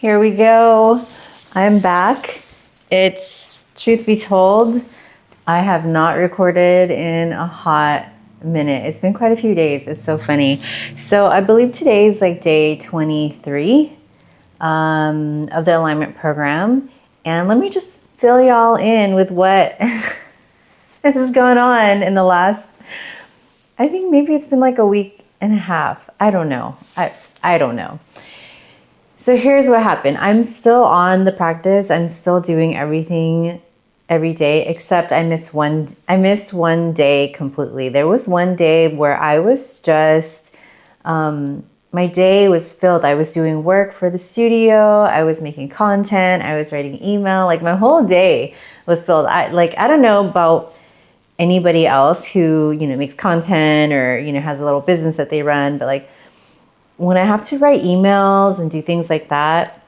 Here we go. I'm back. It's truth be told, I have not recorded in a hot minute. It's been quite a few days. It's so funny. So I believe today is like day 23 of the alignment program. And let me just fill y'all in with what is going on in the last, I think maybe it's been like a week and a half. I don't know. I don't know. So here's what happened. I'm still on the practice. I'm still doing everything every day, except I missed one day completely. There was one day where I was just, my day was filled. I was doing work for the studio. I was making content. I was writing email. Like my whole day was filled. I don't know about anybody else who, makes content or, has a little business that they run, but like, when I have to write emails and do things like that,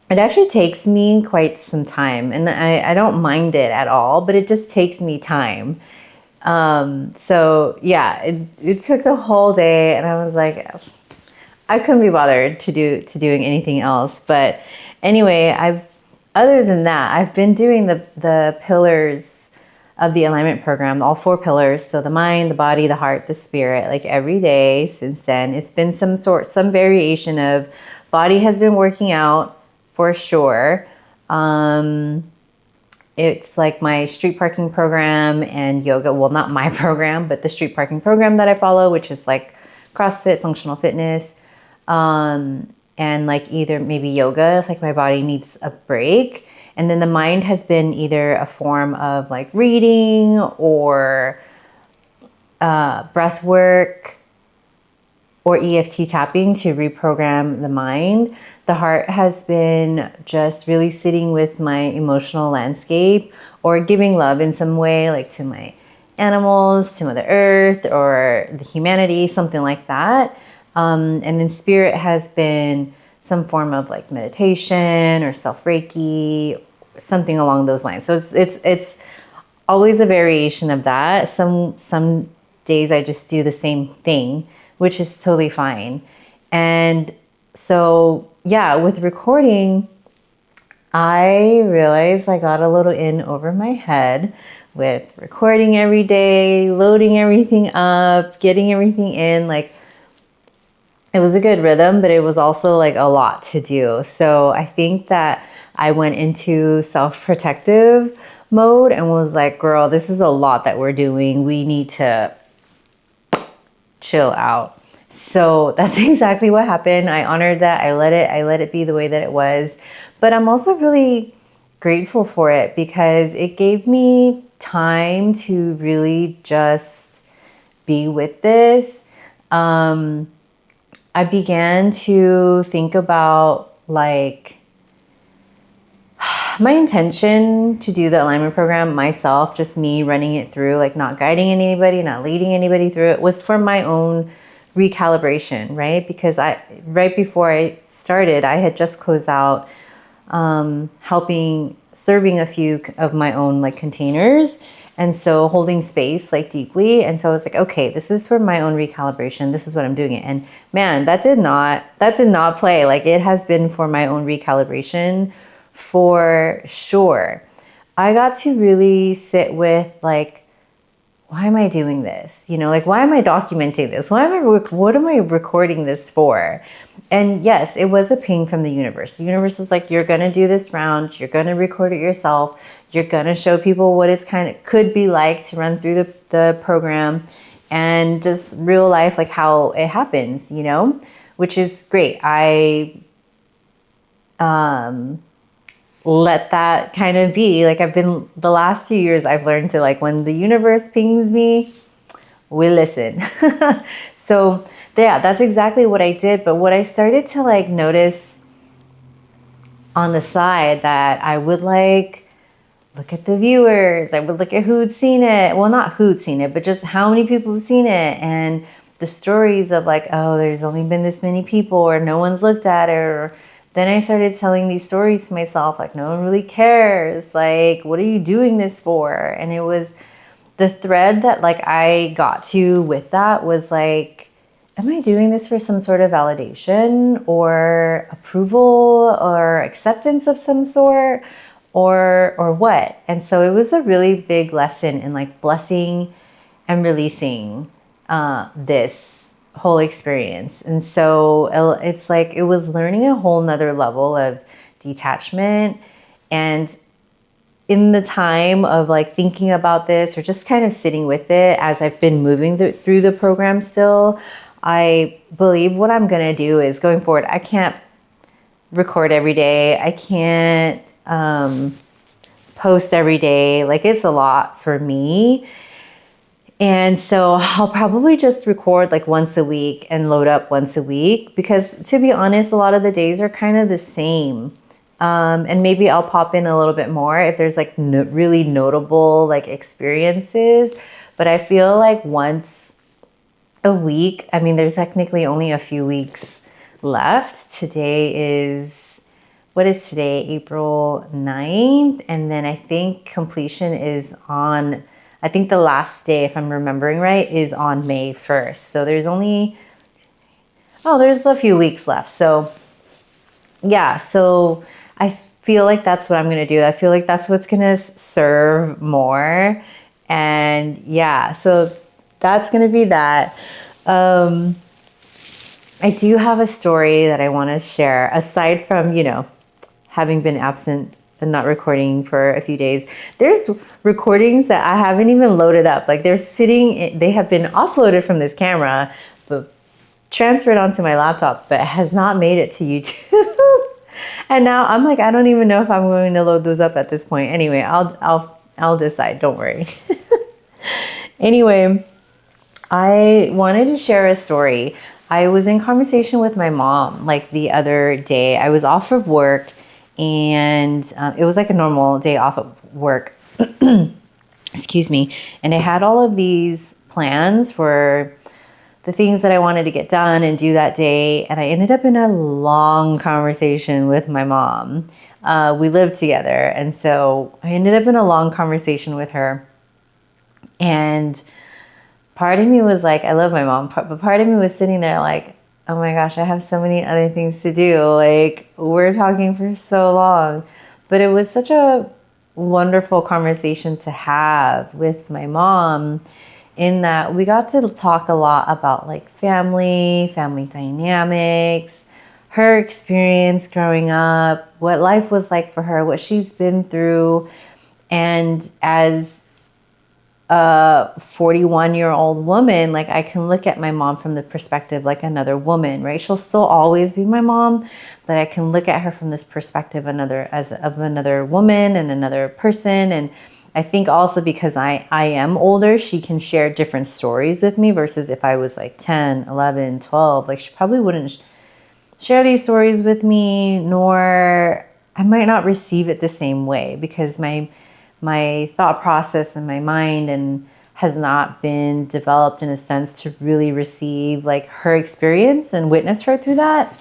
it actually takes me quite some time. And I don't mind it at all, but it just takes me time. So yeah, it took the whole day and I was like, I couldn't be bothered to doing anything else. But anyway, other than that, I've been doing the pillars of the alignment program, all 4 pillars. So the mind, the body, the heart, the spirit, like every day since then. It's been some variation of body has been working out for sure. It's like my street parking program and yoga. Well, not my program, but the street parking program that I follow, which is like CrossFit, functional fitness. And like either maybe yoga if like my body needs a break. And then the mind has been either a form of like reading or breath work or EFT tapping to reprogram the mind. The heart has been just really sitting with my emotional landscape or giving love in some way, like to my animals, to Mother Earth, or the humanity, something like that. And then spirit has been some form of like meditation or self-Reiki, something along those lines. So it's always a variation of that. Some days I just do the same thing, which is totally fine. And so yeah, with recording, I realized I got a little in over my head with recording every day, loading everything up, getting everything in. Like, it was a good rhythm, but it was also like a lot to do. So I think that I went into self-protective mode and was like, girl, this is a lot that we're doing. We need to chill out. So that's exactly what happened. I honored that. I let it be the way that it was. But I'm also really grateful for it because it gave me time to really just be with this. I began to think about like my intention to do the alignment program myself, just me running it through, like not guiding anybody, not leading anybody through it, was for my own recalibration, right? Because right before I started, I had just closed out serving a few of my own like containers. And so holding space like deeply. And so I was like, okay, this is for my own recalibration. This is what I'm doing it. And man, that did not play. Like it has been for my own recalibration for sure. I got to really sit with like, why am I doing this? Like, why am I documenting this? What am I recording this for? And yes, it was a ping from the universe. The universe was like, you're going to do this round. You're going to record it yourself. You're going to show people what it's could be like to run through the program and just real life, like how it happens, which is great. I, let that kind of be. Like the last few years, I've learned to like, when the universe pings me, we listen. So yeah, that's exactly what I did. But what I started to like notice on the side that I would like look at the viewers. I would look at who'd seen it. Well, not who'd seen it, but just how many people have seen it. And the stories of like, oh, there's only been this many people or no one's looked at it. Or then I started telling these stories to myself, like, no one really cares. Like, what are you doing this for? And it was the thread that like I got to with that was like, am I doing this for some sort of validation or approval or acceptance of some sort, or what? And so it was a really big lesson in like blessing and releasing this whole experience. And so it's like it was learning a whole nother level of detachment. And in the time of like thinking about this or just kind of sitting with it as I've been moving through the program still, I believe what I'm going to do is going forward, I can't record every day. I can't post every day. Like it's a lot for me. And so I'll probably just record like once a week and load up once a week because to be honest, a lot of the days are kind of the same. And maybe I'll pop in a little bit more if there's like really notable like experiences. But I feel like once a week, I mean, there's technically only a few weeks left. What is today? April 9th. And then I think completion is on, I think the last day, if I'm remembering right, is on May 1st. So there's a few weeks left. So yeah, so I feel like that's what I'm going to do. I feel like that's what's going to serve more. And yeah, so that's going to be that. I do have a story that I want to share aside from, having been absent and not recording for a few days. There's recordings that I haven't even loaded up. Like they have been uploaded from this camera, but transferred onto my laptop, but has not made it to YouTube. And now I'm like, I don't even know if I'm going to load those up at this point. Anyway, I'll decide. Don't worry. Anyway, I wanted to share a story. I was in conversation with my mom like the other day. I was off of work and it was like a normal day off of work. Excuse me. And I had all of these plans for the things that I wanted to get done and do that day. And I ended up in a long conversation with my mom. We lived together. And so I ended up in a long conversation with her. And part of me was like, I love my mom, but part of me was sitting there like, oh my gosh, I have so many other things to do. Like, we're talking for so long. But it was such a wonderful conversation to have with my mom in that we got to talk a lot about like family dynamics, her experience growing up, what life was like for her, what she's been through. And as a 41-year-old woman, like I can look at my mom from the perspective like another woman, right? She'll still always be my mom, but I can look at her from this perspective of another woman and another person. And I think also because I am older, she can share different stories with me versus if I was like 10, 11, 12, like she probably wouldn't share these stories with me, nor I might not receive it the same way because my thought process and my mind and has not been developed in a sense to really receive like her experience and witness her through that.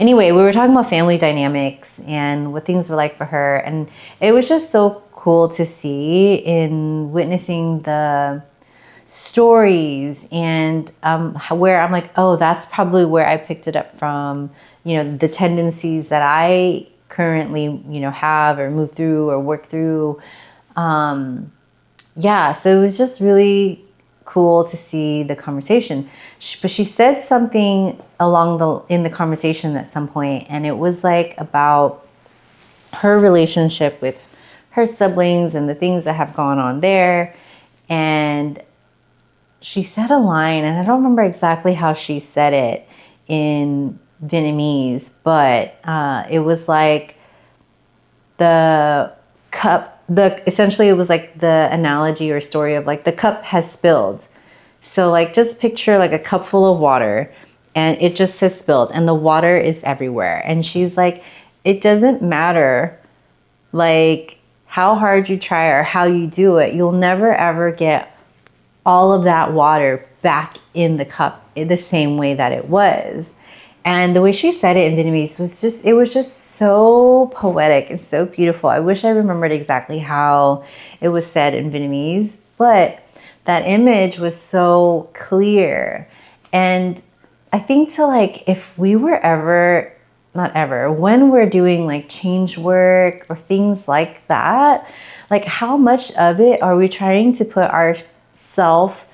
Anyway, we were talking about family dynamics and what things were like for her. And it was just so cool to see in witnessing the stories and where I'm like, oh, that's probably where I picked it up from, the tendencies that I currently, have or move through or work through. Yeah, so it was just really cool to see the conversation. But she said something in the conversation at some point, and it was like about her relationship with her siblings and the things that have gone on there. And she said a line, and I don't remember exactly how she said it in Vietnamese, but it was like the cup, essentially it was like the analogy or story of like the cup has spilled. So like just picture like a cup full of water and it just has spilled and the water is everywhere. And she's like, it doesn't matter like how hard you try or how you do it, you'll never ever get all of that water back in the cup in the same way that it was. And the way she said it in Vietnamese was just so poetic and so beautiful. I wish I remembered exactly how it was said in Vietnamese, but that image was so clear. And I think to like, if we were ever, not ever, when we're doing like change work or things like that, like how much of it are we trying to put ourself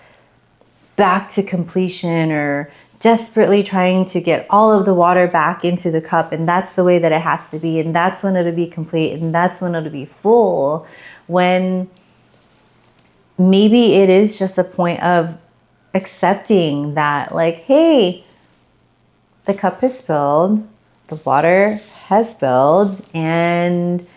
back to completion or desperately trying to get all of the water back into the cup, and that's the way that it has to be, and that's when it'll be complete, and that's when it'll be full, when maybe it is just a point of accepting that, like, hey, the cup has spilled, the water has spilled, and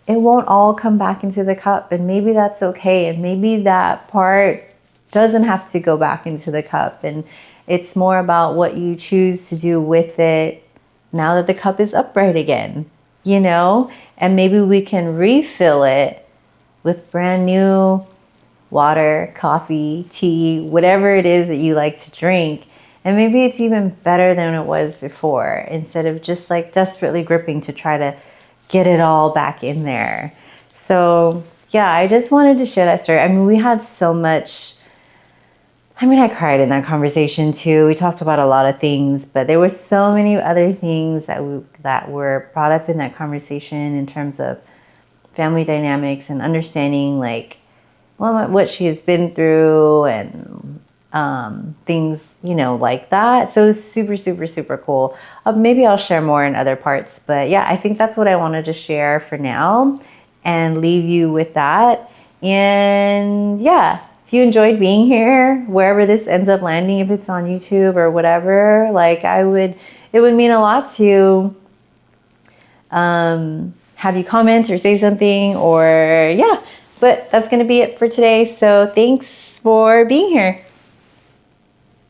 it won't all come back into the cup, and maybe that's okay, and maybe that part doesn't have to go back into the cup, and it's more about what you choose to do with it now that the cup is upright again, you know? And maybe we can refill it with brand new water, coffee, tea, whatever it is that you like to drink. And maybe it's even better than it was before, instead of just like desperately gripping to try to get it all back in there. So yeah, I just wanted to share that story. I mean, we had so much. I mean, I cried in that conversation too. We talked about a lot of things, but there were so many other things that were brought up in that conversation in terms of family dynamics and understanding, like, well, what she has been through and things, you know, like that. So it was super, super, super cool. Maybe I'll share more in other parts, but yeah, I think that's what I wanted to share for now and leave you with that. And yeah, if you enjoyed being here, wherever this ends up landing, if it's on YouTube or whatever, like it would mean a lot to have you comment or say something, or yeah, but that's going to be it for today. So thanks for being here.